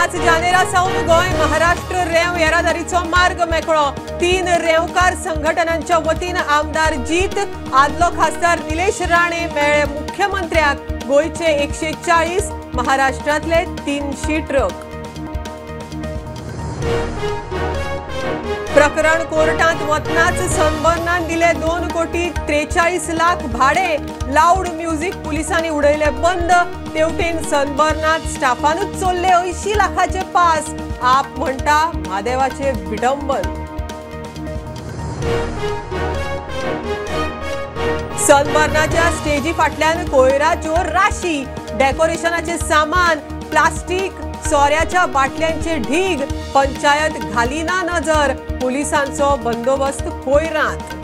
5 जानेरा सावन गोय महाराष्ट्र रेंव येरादारीचो मार्ग मेकळो। 3 रेंवकार संघटनांच्या वतीन आमदार जीत आदलो खासदार निलेश राणे मेळे मुख्यमंत्र्याक। गोयचे 140 महाराष्ट्रातले 300 ट्रक। प्रकरण कोर्टात वतनाच सनबर्नान दिले 2 कोटी 43 लाख भाडे। लाऊड म्युझिक पुलिसांनी उडयले बंद। तेवटेन सनबर्नात स्टाफानूच चोरले 80 लाखाचे पास। आप म्हणटा महादेवाचे विडंबन। सनबर्नाच्या स्टेजी फाटल्यान कोयराच्यो राशी, डेकोरेशनाचे सामान, प्लास्टिक, सोऱ्याच्या बाटल्यांचे ढीग। पंचायत घालिना नजर। पुलिसांचो बंदोबस्त कोयरात।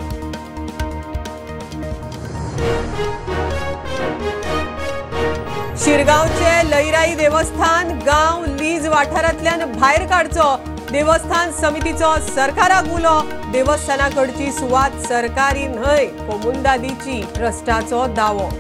शिरगांवचे लईराई देवस्थान गांव लीज वाठारांतल्यान भायर काडचो। देवस्थान समितीचो सरकाराक उलो। देवस्थानाकडची सुवात सरकारी न्हय, कोमुंदादीची, ट्रस्टाचो दावो।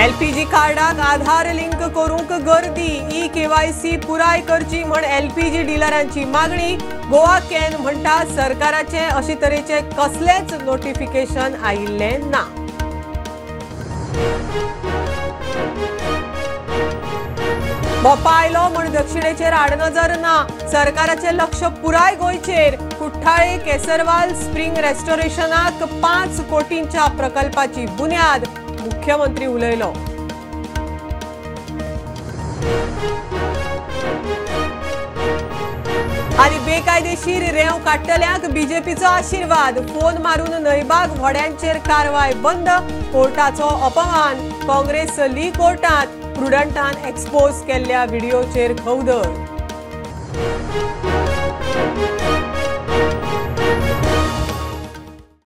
एलपीजी कार्डाक आधार लिंक करूंक गर्दी। ई-केवायसी पुराय करची म्हण एलपीजी डिलरांची मागणी। गोवा कॅन म्हणटा सरकाराचे अशे तरेचे कसलेच नोटिफिकेशन आयिल्ले ना। मोपा आयलो म्हण दक्षिणेचेर आडनजर ना। सरकाराचे लक्ष पुराय गोंयचेर। कुठ्ठाळे केसरवाल स्प्रिंग रेस्टोरेशनाक 5 कोटींच्या प्रकल्पाची बुन्याद। मुख्यमंत्री उलयलो। आनी बेकायदेशीर रेंव काडटल्यांक बीजेपीचो आशीर्वाद। फोन मारून नयबाग व्हड्यांचेर कारवाय बंद। कोर्टाचो अपमान। काँग्रेस ली कोर्टात प्रुडंटान एक्सपोज केल्ल्या व्हिडिओचेर खवदळ।